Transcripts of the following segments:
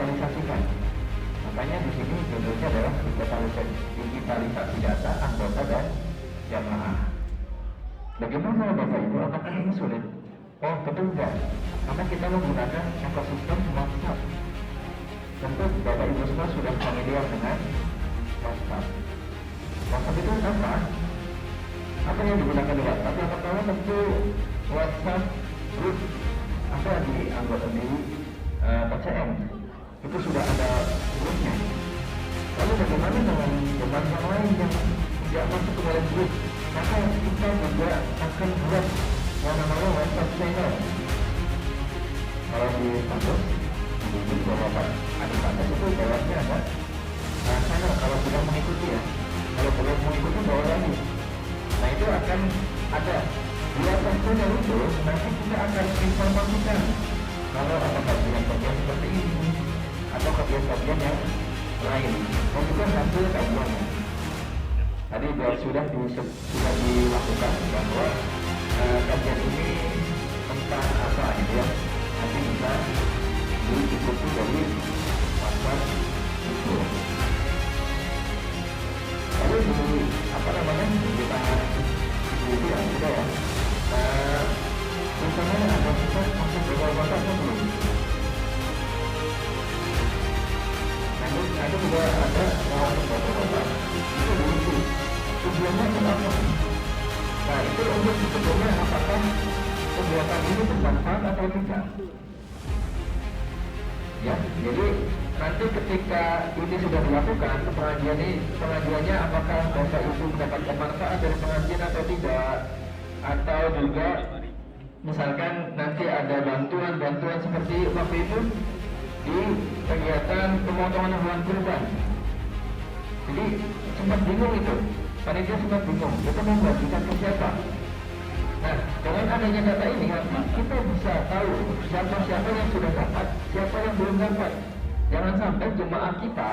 didigitalisasikan. Makanya di sini judulnya adalah digitalisasi data anggota dan jamaah. Bagaimana Bapak Ibu? Apakah ini sulit? Oh, tentu enggak. Karena kita menggunakan ekosistem WhatsApp. Tentu Bapak Ibu semua sudah familiar dengan WhatsApp. WhatsApp itu apa? Apa yang digunakan di WhatsApp? Yang pertama tentu WhatsApp group. Apa di anggota di PCM itu sudah ada grupnya. Lalu bagaimana dengan teman yang lain yang tidak masuk ke dalam grup? Maka kita juga akan buat yang namanya WhatsApp channel. Kalau di status di beberapa ada status itu bawahnya ada channel kalau sudah mengikuti ya. Kalau belum mengikuti bawah lagi. Nah itu akan ada di WhatsApp channel itu nanti kita akan informasikan kalau ada kajian-kajian seperti ini atau kajian-kajian yang lain dan juga hasil kajiannya. Tadi sudah dilakukan bahwa kajian ini tentang apa gitu ya, nanti bisa diikuti dari WhatsApp itu. Lalu di apa namanya kita itu ya sudah ya. Misalnya ada kita masuk ke WhatsApp belum? Nah itu juga ada masuk ke WhatsApp. Itu lucu. Tujuannya apa? Nah itu untuk sebetulnya apakah kegiatan ini bermanfaat atau tidak? Ya, jadi nanti ketika ini sudah dilakukan pengajiannya apakah Bapak Ibu mendapatkan manfaat dari pengajian atau tidak? Atau juga misalkan nanti ada bantuan seperti waktu itu di kegiatan pemotongan hewan kurban. Jadi sempat bingung itu, panitia sempat bingung, kita mau bagikan ke siapa? Nah, dengan adanya data ini kita bisa tahu siapa yang sudah dapat, siapa yang belum dapat. Jangan sampai jemaah kita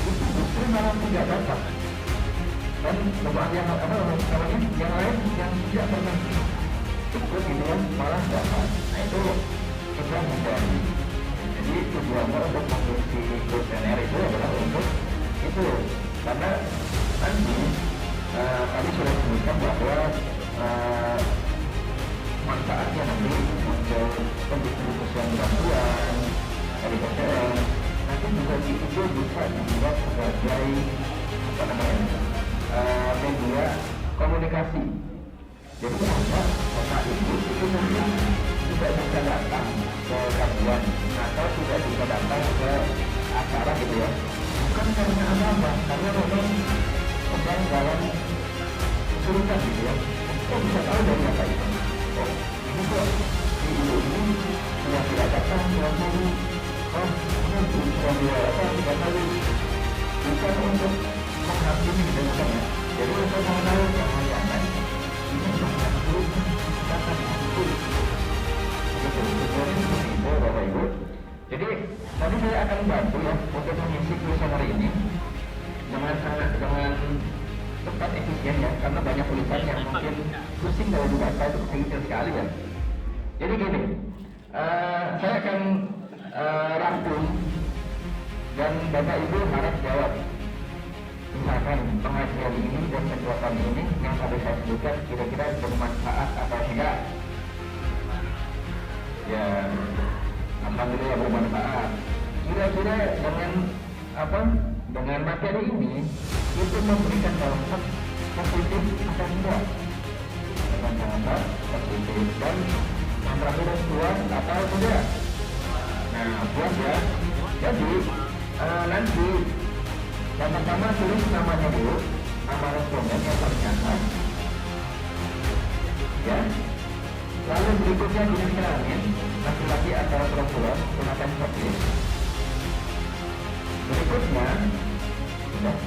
itu justru malah tidak dapat. Dan jemaah yang yang lain yang tidak pernah ikut gitu kan malah dapat. Nah itu kita hindari. Jadi tujuannya untuk mengisi kuesioner itu adalah untuk itu, karena nanti tadi sudah disebutkan bahwa manfaatnya nanti untuk pendistribusian bantuan dari PCM nanti juga itu bisa dibuat sebagai apa namanya media komunikasi. Jadi ada Bapak Ibu itu mungkin tidak bisa datang ke kajian atau tidak bisa datang ke acara gitu ya, bukan karena apa, karena memang sedang dalam kesulitan gitu ya. Kok bisa tahu dari Bapak Ibu? Oh ini kok si ibu ini sudah tidak datang 2 minggu. Oh ini sudah tidak tahu. Bukan untuk menghakimi gitu bukan ya. Jadi untuk mengetahui jangan-jangan ini sangat buruk datang itu. Begitu, tujuannya seperti itu Bapak Ibu. Jadi nanti saya akan bantu ya untuk mengisi kuesioner ini dengan cepat efisien ya, karena banyak tulisan yang mungkin pusing kalau dibaca itu kecil sekali ya. Jadi gini, saya akan rangkum dan Bapak Ibu harap jawab. Misalkan pengajian ini dan kegiatan ini yang tadi saya sebutkan kira-kira bermanfaat atau tidak? Ya, alhamdulillah bermanfaat. Kira-kira dengan apa? Dengan materi ini itu memberikan dampak positif atau tidak? Dengan dampak positif dan memperhatikan puas atau tidak? Nah, puas ya. Jadi nanti yang pertama tulis namanya dulu, nama responden yang tercatat, ya. Lalu berikutnya jenis kelamin, laki-laki atau perempuan, gunakan subjek. Berikutnya, sudah.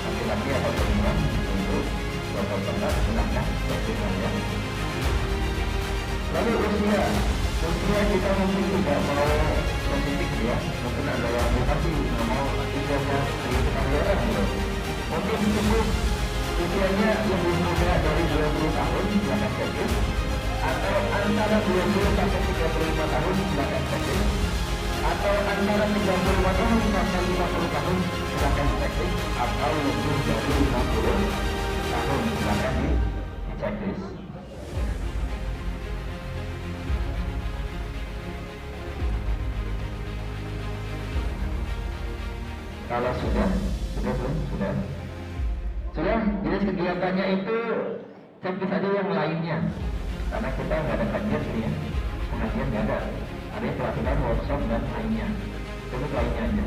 Laki-laki atau perempuan untuk bapak tempat gunakan subjek saja. Lalu usia kita mungkin tidak mau spesifik ya, mungkin ada yang tapi mau usianya 1 tahun gitu. Mungkin cukup usianya lebih muda dari 20 tahun, silakan checklist. Atau antara 20 sampai 35 tahun, silakan checklist. Atau antara 35 tahun sampai 50 tahun, silakan checklist. Atau lebih dari 50 tahun, silakan di checklist. Kalau sudah belum? Sudah, jenis kegiatannya itu checklist aja yang lainnya. Karena kita nggak ada kajian sih ya, pengajian nggak ada. Ada pelatihan, workshop dan lainnya. Itu lainnya aja.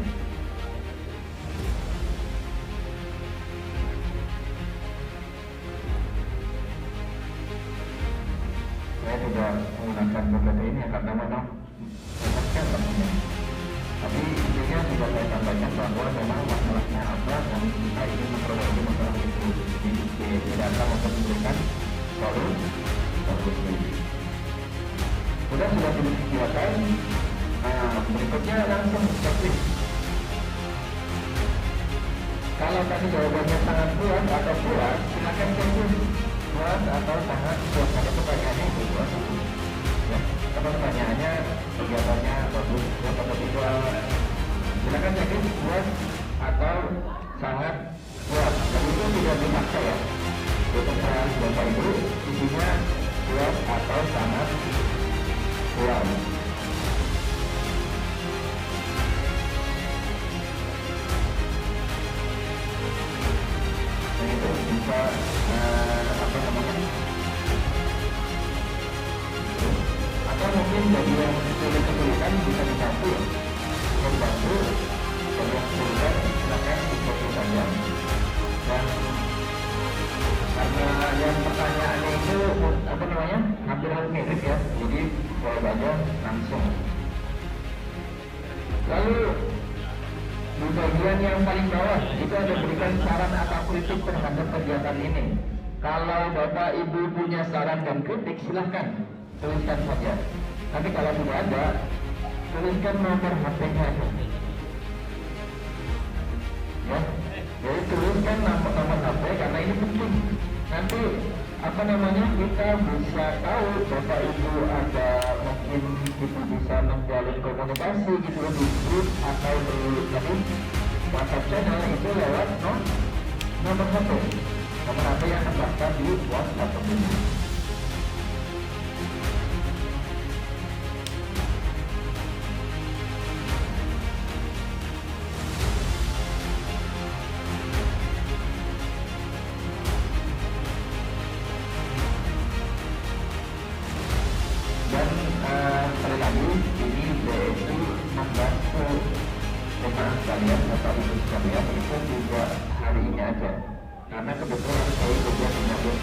Saya tidak menggunakan beberapa ini ya, karena memang kan temannya. Tapi intinya sudah saya sampaikan bahwa memang masalahnya apa dan kita ingin memperbaiki masalah itu. Jadi tidak akan memberikan solusi. Sudah kegiatan. Berikutnya langsung checklist. Kalau tadi jawabannya sangat puas atau puas, silakan checklist. Puas atau sangat puas. Ada pertanyaannya itu puas. Ya, apa pertanyaannya? Kegiatannya bagus, atau tidak? Silakan checklist puas atau sangat puas. Dan itu tidak dipaksa ya. Itu terserah Bapak Ibu. Isinya puas atau sangat puas. Nah itu bisa apa namanya? Atau mungkin bagi yang kesulitan bisa dibantu, membantu. Kalau yang kesulitan silakan dibantu saja. Dan karena yang pertanyaannya itu apa namanya, hampir mirip ya, jadi jawab aja langsung. Lalu di bagian yang paling bawah itu ada berikan saran atau kritik terhadap kegiatan ini. Kalau Bapak Ibu punya saran dan kritik, silahkan tuliskan saja. Tapi kalau tidak ada, tuliskan nomor HP-nya aja. Ya, jadi tuliskan nomor HP karena ini penting. Nanti apa namanya, kita bisa tahu Bapak Ibu ada mungkin kita bisa menjalin komunikasi gitu di grup atau di WhatsApp channel itu lewat nomor HP yang terdaftar di WhatsApp ini. Sekali lagi ini BSU membantu jemaah sekalian, Bapak Ibu sekalian, itu juga hari ini aja karena kebetulan saya juga menyambut